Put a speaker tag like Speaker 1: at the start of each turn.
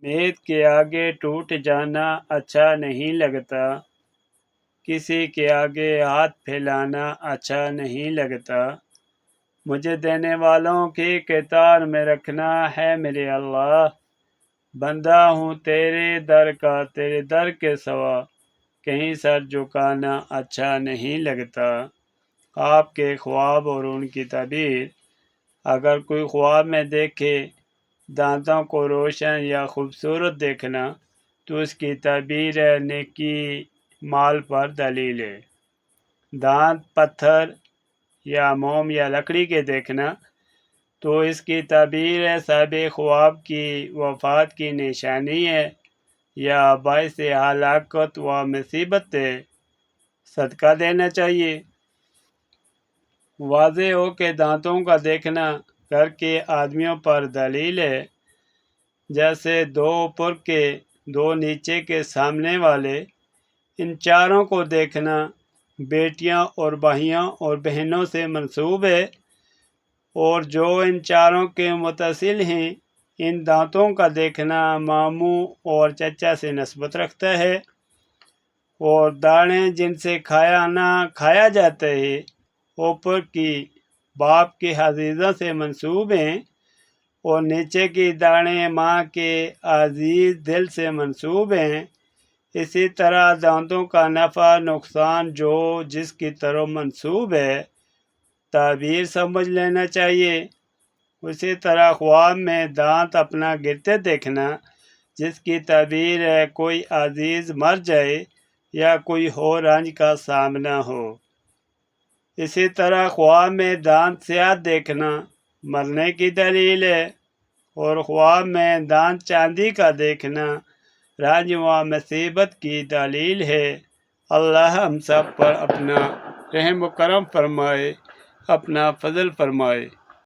Speaker 1: امید کے آگے ٹوٹ جانا اچھا نہیں لگتا، کسی کے آگے ہاتھ پھیلانا اچھا نہیں لگتا۔ مجھے دینے والوں کی قطار میں رکھنا ہے میرے اللہ، بندہ ہوں تیرے در کا، تیرے در کے سوا کہیں سر جھکانا اچھا نہیں لگتا۔ آپ کے خواب اور ان کی تعبیر۔ اگر کوئی خواب میں دیکھے دانتوں کو روشن یا خوبصورت دیکھنا تو اس کی تعبیر ہے نیکی مال پر دلیل ہے۔ دانت پتھر یا موم یا لکڑی کے دیکھنا تو اس کی تعبیر ہے صاحب خواب کی وفات کی نشانی ہے یا باعث ہلاکت و مصیبت ہے، صدقہ دینا چاہیے۔ واضح ہو کہ دانتوں کا دیکھنا گھر کے آدمیوں پر دلیل ہے، جیسے دو اوپر کے دو نیچے کے سامنے والے، ان چاروں کو دیکھنا بیٹیاں اور بھائیوں اور بہنوں سے منسوب ہے، اور جو ان چاروں کے متصل ہیں ان دانتوں کا دیکھنا ماموں اور چچا سے نسبت رکھتا ہے، اور داڑھیں جن سے کھایا جاتا ہے اوپر کی باپ کے عزیزوں سے منسوب ہیں، اور نیچے کی داڑھیں ماں کے عزیز دل سے منسوب ہیں۔ اسی طرح دانتوں کا نفع نقصان جو جس کی طرف منسوب ہے تعبیر سمجھ لینا چاہیے۔ اسی طرح خواب میں دانت اپنا گرتے دیکھنا جس کی تعبیر ہے کوئی عزیز مر جائے یا کوئی ہو رنج کا سامنا ہو۔ اسی طرح خواب میں دانت سیاہ دیکھنا مرنے کی دلیل ہے، اور خواب میں دانت چاندی کا دیکھنا رنج و مصیبت کی دلیل ہے۔ اللہ ہم سب پر اپنا رحم و کرم فرمائے، اپنا فضل فرمائے۔